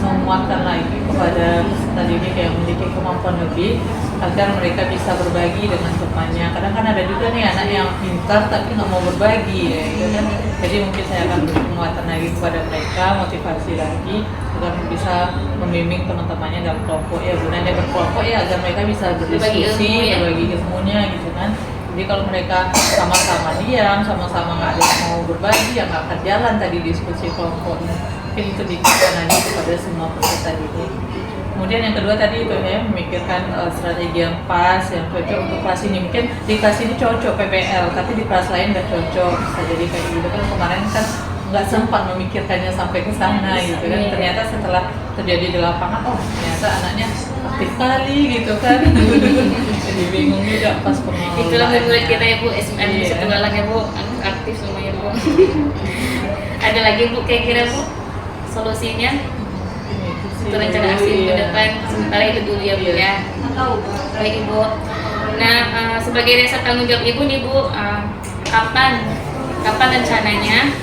S2: menguatkan lagi kepada peserta didik yang memiliki kemampuan lebih agar mereka bisa berbagi dengan temannya. Kadang kan ada juga nih anak yang pintar tapi nggak mau berbagi ya, gitu kan. Jadi mungkin saya akan beri penguatan lagi kepada mereka, motivasi lagi agar bisa membimbing teman-temannya dalam kelompok ya, gunanya berkelompok ya agar mereka bisa berdiskusi,
S1: ilmu ya.
S2: berbagi ilmunya gitu kan. Jadi kalau mereka sama-sama diam, sama-sama nggak ada yang mau berbagi, ya nggak akan jalan tadi diskusi kelompoknya. Mungkin itu dikatakan lagi kepada semua peserta didik. Kemudian yang kedua tadi itu ya memikirkan strategi yang pas, yang cocok untuk kelas ini. Mungkin di kelas ini cocok PBL, tapi di kelas lain nggak cocok. Bisa jadi kayak gitu kan kemarin kan nggak sempat memikirkannya sampai ke sana gitu kan. Ternyata setelah terjadi di lapangan, oh ternyata anaknya aktif kali gitu kan. Jadi bingung juga pas pengelolaan.
S1: Itulah murid kita ya Bu, SMN
S2: Iya.
S1: bisa tunggalang ya Bu, aktif semuanya Bu. Ada lagi Bu kira-kira Bu solusinya untuk rencana aksi ke depan, sementara itu dulu ya Bu ya. Baik Ibu. Nah sebagai dasar tanggung jawab Ibu nih Bu, kapan rencananya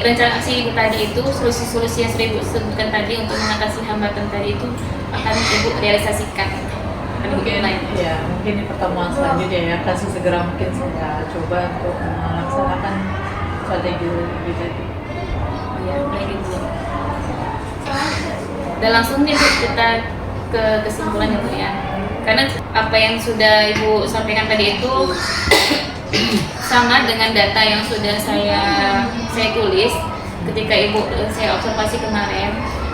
S1: rencana aksi Ibu tadi itu, solusi-solusi yang sudah Ibu sebutkan tadi untuk mengatasi hambatan tadi itu akan Ibu realisasikan?
S2: Mungkin ya mungkin di pertemuan selanjutnya ya akan segera mungkin saya coba untuk melaksanakan strategi tadi.
S1: Ya, baik Ibu. Dan langsung nih Bu, kita ke kesimpulan ya Bu ya. Karena apa yang sudah Ibu sampaikan tadi itu sama dengan data yang sudah saya tulis ketika saya observasi kemarin.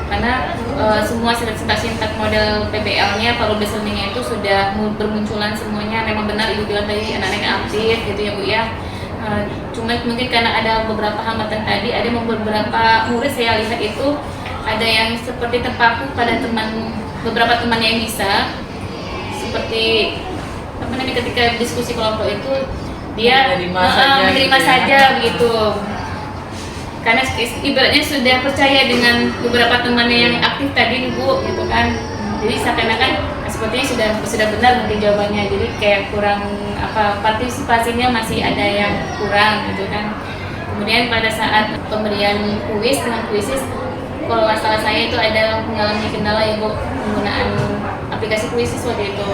S1: Karena semua sintak model PBL-nya, parallel listening-nya itu sudah bermunculan semuanya. Memang benar Ibu bilang tadi anak-anak aktif gitu ya Bu ya. Cuma mungkin karena ada beberapa hambatan tadi, ada beberapa murid saya lihat itu ada yang seperti terpaku pada beberapa teman yang bisa, seperti apa namanya ketika diskusi kelompok itu dia menerima saja begitu. Karena ibaratnya sudah percaya dengan beberapa temannya yang aktif tadi Bu gitu kan. Jadi seakan-akan sepertinya sudah benar mungkin jawabannya. Jadi kayak kurang partisipasinya masih ada yang kurang gitu kan. Kemudian pada saat pemberian kuis dengan kuisis, kalau masalah saya itu ada mengalami kendala ya Bu penggunaan aplikasi kuisis waktu itu.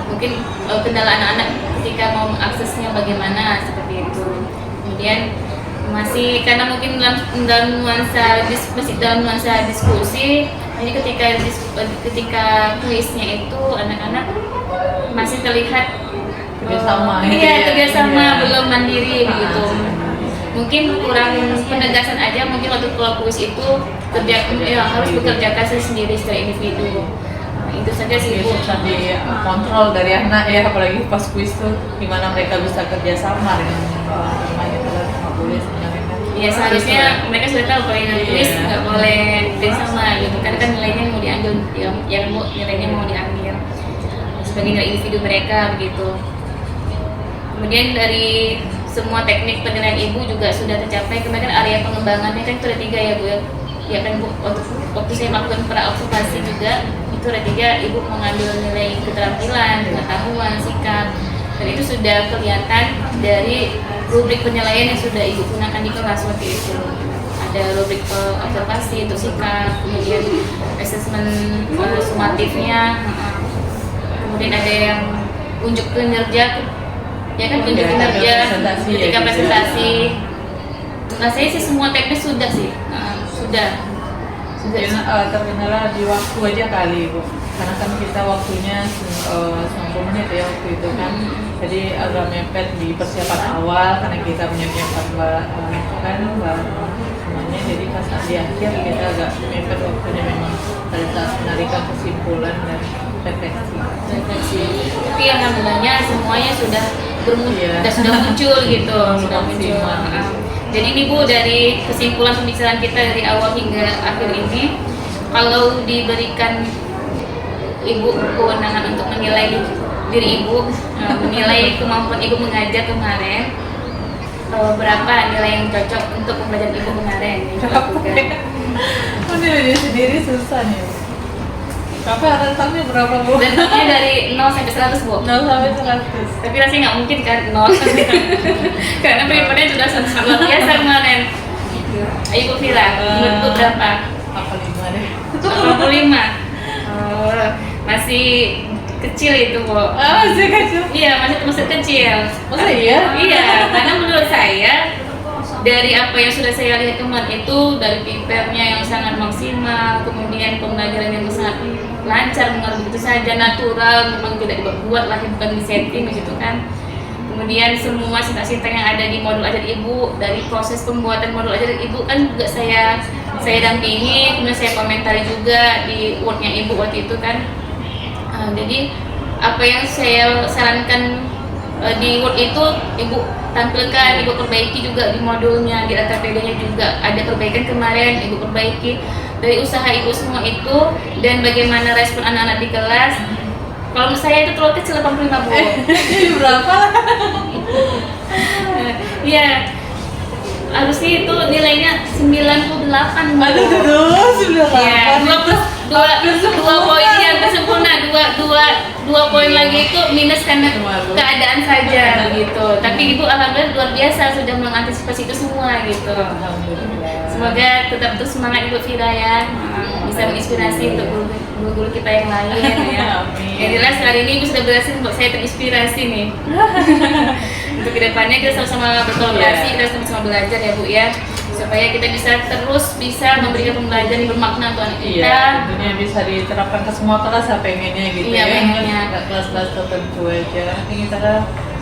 S1: Mungkin kendala anak-anak ketika mau mengaksesnya bagaimana seperti itu. Kemudian masih karena mungkin dalam nuansa diskusi, ini ketika kuisnya itu anak-anak masih terlihat kerjasama belum mandiri begitu. Mungkin kurang penegasan aja, mungkin waktu kalau kuis itu harus bekerja sendiri secara individu. Itu saja sih Bu.
S2: Susah dikontrol dari anak ya, apalagi pas kuis tuh gimana mereka bisa kerjasama dengan teman itu kan nggak boleh sebenarnya kan.
S1: Iya seharusnya mereka sudah tahu kalau yang tulis nggak boleh kerjasama gitu kan nilainya mau diambil nilainya mau diambil sebagai nilai individu mereka begitu. Kemudian dari semua teknik penilaian Ibu juga sudah tercapai. Kemarin area pengembangannya kan itu ada 3 ya Bu ya kan Bu. Waktu saya melakukan pra-observasi juga itu ada 3, Ibu mengambil nilai keterampilan, pengetahuan, sikap, dan itu sudah kelihatan dari rubrik penilaian yang sudah Ibu gunakan di kelas waktu itu. Ada rubrik observasi untuk sikap, kemudian asesmen sumatifnya, kemudian ada yang unjuk kinerja, ya kan unjuk kinerja ketika presentasi. Nah saya sih semua teknis sudah sih, sudah.
S2: Terkendala di waktu aja kali Bu, karena kan kita waktunya 90 menit ya waktu itu kan, jadi agak mepet di persiapan awal karena kita menyiapkan bahan semuanya waktunya, jadi pas di akhir kita agak mepet waktunya memang pada saat menarikan kesimpulan dan refleksi.
S1: Tapi alhamdulillahnya semuanya sudah sudah muncul gitu, sudah muncul. Jadi ini Bu, dari kesimpulan pembicaraan kita dari awal hingga akhir ini, kalau diberikan Ibu kewenangan untuk menilai diri Ibu, menilai kemampuan Ibu mengajar kemarin, berapa nilai yang cocok untuk pembelajaran Ibu kemarin?
S2: Menilai diri sendiri susah nih. Kakak rentangnya berapa Bu?
S1: Rentangnya dari 0 sampai 100 Bu.
S2: 0 sampai 100.
S1: Tapi rasanya nggak mungkin kan 0 karena pribadinya sudah sangat luar biasa kemarin. Ayo Bu Fira, menurut Bu berapa?
S2: 85 deh.
S1: 85. Masih kecil itu Bu.
S2: Masih kecil?
S1: Iya, masih kecil.
S2: Masa iya?
S1: Iya, karena menurut saya dari apa yang sudah saya lihat kemarin itu, dari prepare-nya yang sangat maksimal, kemudian pembelajaran yang sangat lancar, mengalir begitu saja, natural, memang tidak dibuat lah, bukan di setting gitu kan. Kemudian semua sintak-sintak yang ada di modul ajar Ibu, dari proses pembuatan modul ajar Ibu kan juga saya dampingi, kemudian saya komentari juga di word-nya Ibu waktu itu kan. Jadi apa yang saya sarankan di Word itu Ibu tampilkan, Ibu perbaiki juga di modulnya, di LKPD-nya juga ada perbaikan kemarin, Ibu perbaiki dari usaha Ibu semua itu, dan bagaimana respon anak-anak di kelas. Kalau menurut saya itu terlalu kecil 85 Bu.
S2: Berapa?
S1: Iya, harusnya itu nilainya 98 Bu.
S2: Aduh, 98.
S1: Ya, dua poin yang kesempurna, dua poin lagi itu minus karena keadaan saja gitu. Tapi Ibu alhamdulillah luar biasa sudah mengantisipasi itu semua gitu. Semoga tetap terus semangat Ibu Fira ya, bisa menginspirasi untuk guru-guru kita yang lain ya. Yang jelas hari ini Ibu sudah berhasil membuat saya terinspirasi nih. Untuk kedepannya kita sama-sama berkolaborasi, kita sama-sama belajar ya Bu ya, supaya kita bisa memberikan pembelajaran yang bermakna untuk anak kita.
S2: Iya, tentunya bisa diterapkan ke semua kelas ya pengennya gitu.
S1: Iya,
S2: ya.
S1: pengennya.
S2: Nggak kelas-kelas tertentu aja. Nanti kita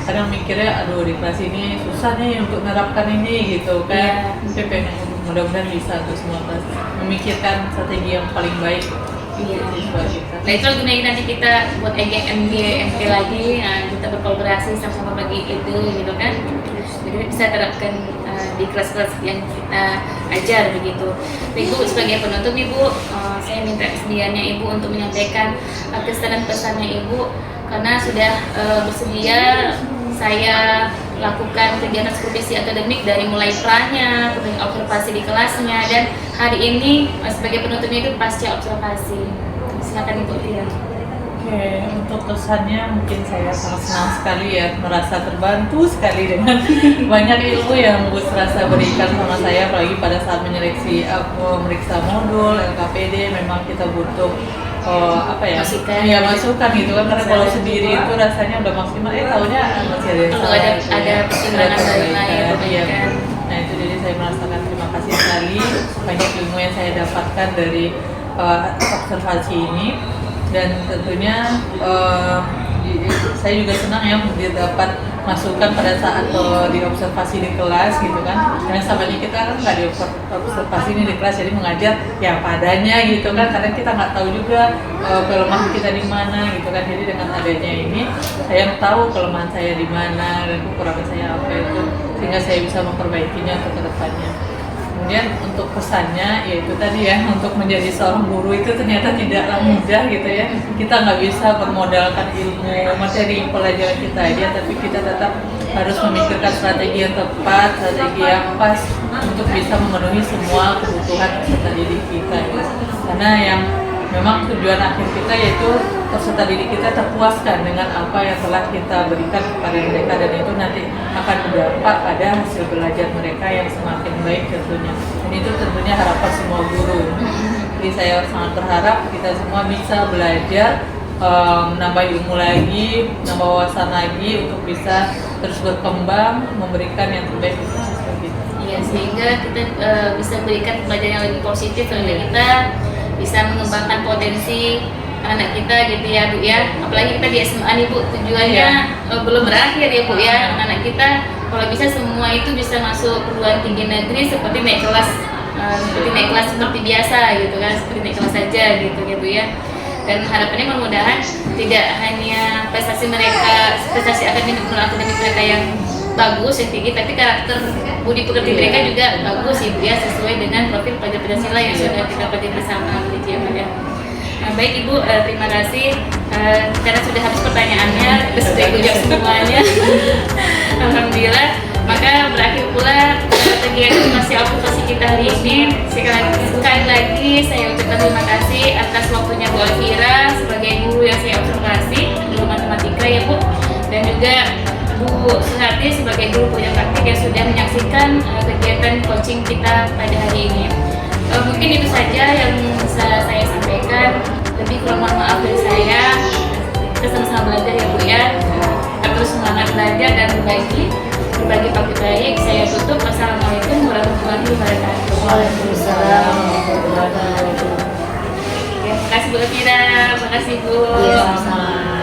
S2: kadang mikirnya, aduh di kelas ini susah nih untuk menerapkan ini gitu kan. Tapi pengen mudah-mudahan bisa untuk semua kelas memikirkan strategi yang paling baik.
S1: Iya.
S2: Siswa kita.
S1: Nah itu gunain nanti kita buat MG lagi, nah, kita berkolaborasi sama-sama bagi ide gitu kan. Jadi bisa terapkan di kelas-kelas yang kita ajar begitu. Ibu sebagai penutup Ibu, saya minta kesediaannya Ibu untuk menyampaikan kesan dan pesannya Ibu, karena sudah bersedia saya lakukan kegiatan supervisi akademik dari mulai pranya, kemudian observasi di kelasnya, dan hari ini sebagai penutupnya itu pasca observasi. Silakan Ibu Fira.
S2: Oke, untuk kesannya mungkin saya sangat senang sekali ya, merasa terbantu sekali dengan banyak ilmu yang Bu Serasa berikan sama saya, apalagi pada saat menyeleksi memeriksa modul LKPD. Memang kita butuh masukan gitu kan, karena kalau sendiri itu rasanya udah maksimal, tahunya masih ada yang salah,
S1: ada pertimbangan dari lain.
S2: Nah itu jadi saya merasakan terima kasih sekali banyak ilmu yang saya dapatkan dari observasi ini. Dan tentunya saya juga senang ya dapat masukan pada saat di observasi di kelas gitu kan. Karena sama kita kan nggak di observasi ini di kelas, jadi mengajar ya padanya gitu kan. Karena kita nggak tahu juga kelemahan kita di mana gitu kan. Jadi dengan adanya ini saya tahu kelemahan saya di mana dan kekurangan saya apa itu, sehingga saya bisa memperbaikinya ke depannya. Kemudian untuk pesannya yaitu tadi ya, untuk menjadi seorang guru itu ternyata tidaklah mudah gitu ya. Kita nggak bisa bermodalkan ilmu materi pelajaran kita aja, tapi kita tetap harus memikirkan strategi yang tepat, strategi yang pas untuk bisa memenuhi semua kebutuhan peserta didik kita ya. Karena yang memang tujuan akhir kita yaitu peserta didik kita terpuaskan dengan apa yang telah kita berikan kepada mereka, dan itu nanti akan berdampak pada hasil belajar mereka yang semakin baik tentunya. Dan itu tentunya harapan semua guru. Jadi saya sangat berharap kita semua bisa belajar, menambah ilmu lagi, menambah wawasan lagi untuk bisa terus berkembang, memberikan yang terbaik untuk siswa kita.
S1: Iya, sehingga kita bisa berikan pelajaran yang lebih positif, sehingga kita bisa mengembangkan potensi anak kita gitu ya Bu ya. Apalagi kita di SMA nih Bu, tujuannya belum berakhir ya Bu ya. Anak kita kalau bisa semua itu bisa masuk perguruan tinggi negeri seperti naik kelas seperti naik kelas seperti biasa gitu kan, seperti naik kelas saja gitu ya Bu ya. Dan harapannya mudah-mudahan tidak hanya prestasi akademik mereka yang bagus yang tinggi, tapi karakter budi pekerti mereka juga bagus Ibu ya, sesuai dengan profil pelajar Pancasila yang sudah kita pelajari bersama gitu ya Bu ya. Nah, baik Ibu, terima kasih karena sudah habis pertanyaannya, sudah Ibu jawab semuanya. Alhamdulillah. Maka berakhir pula kegiatan okupasi kita hari ini. Sekali lagi saya ucapkan terima kasih atas waktunya Bu Alfira sebagai guru yang saya observasi guru matematika ya Bu, dan juga Bu Suharti sebagai guru pelajar praktik yang sudah menyaksikan kegiatan coaching kita pada hari ini. Mungkin itu saja yang bisa saya sampaikan. Lebih kurang mohon maaf dari saya. Kita sama-sama belajar ya Bu ya. Kita terus semangat belajar dan berbagi praktik baik. Saya tutup. Wassalamualaikum warahmatullahi wabarakatuh.
S5: Waalaikumsalam warahmatullahi wabarakatuh.
S1: Terima kasih Bu Elvira. Terima kasih Bu.
S5: Iya, sama-sama.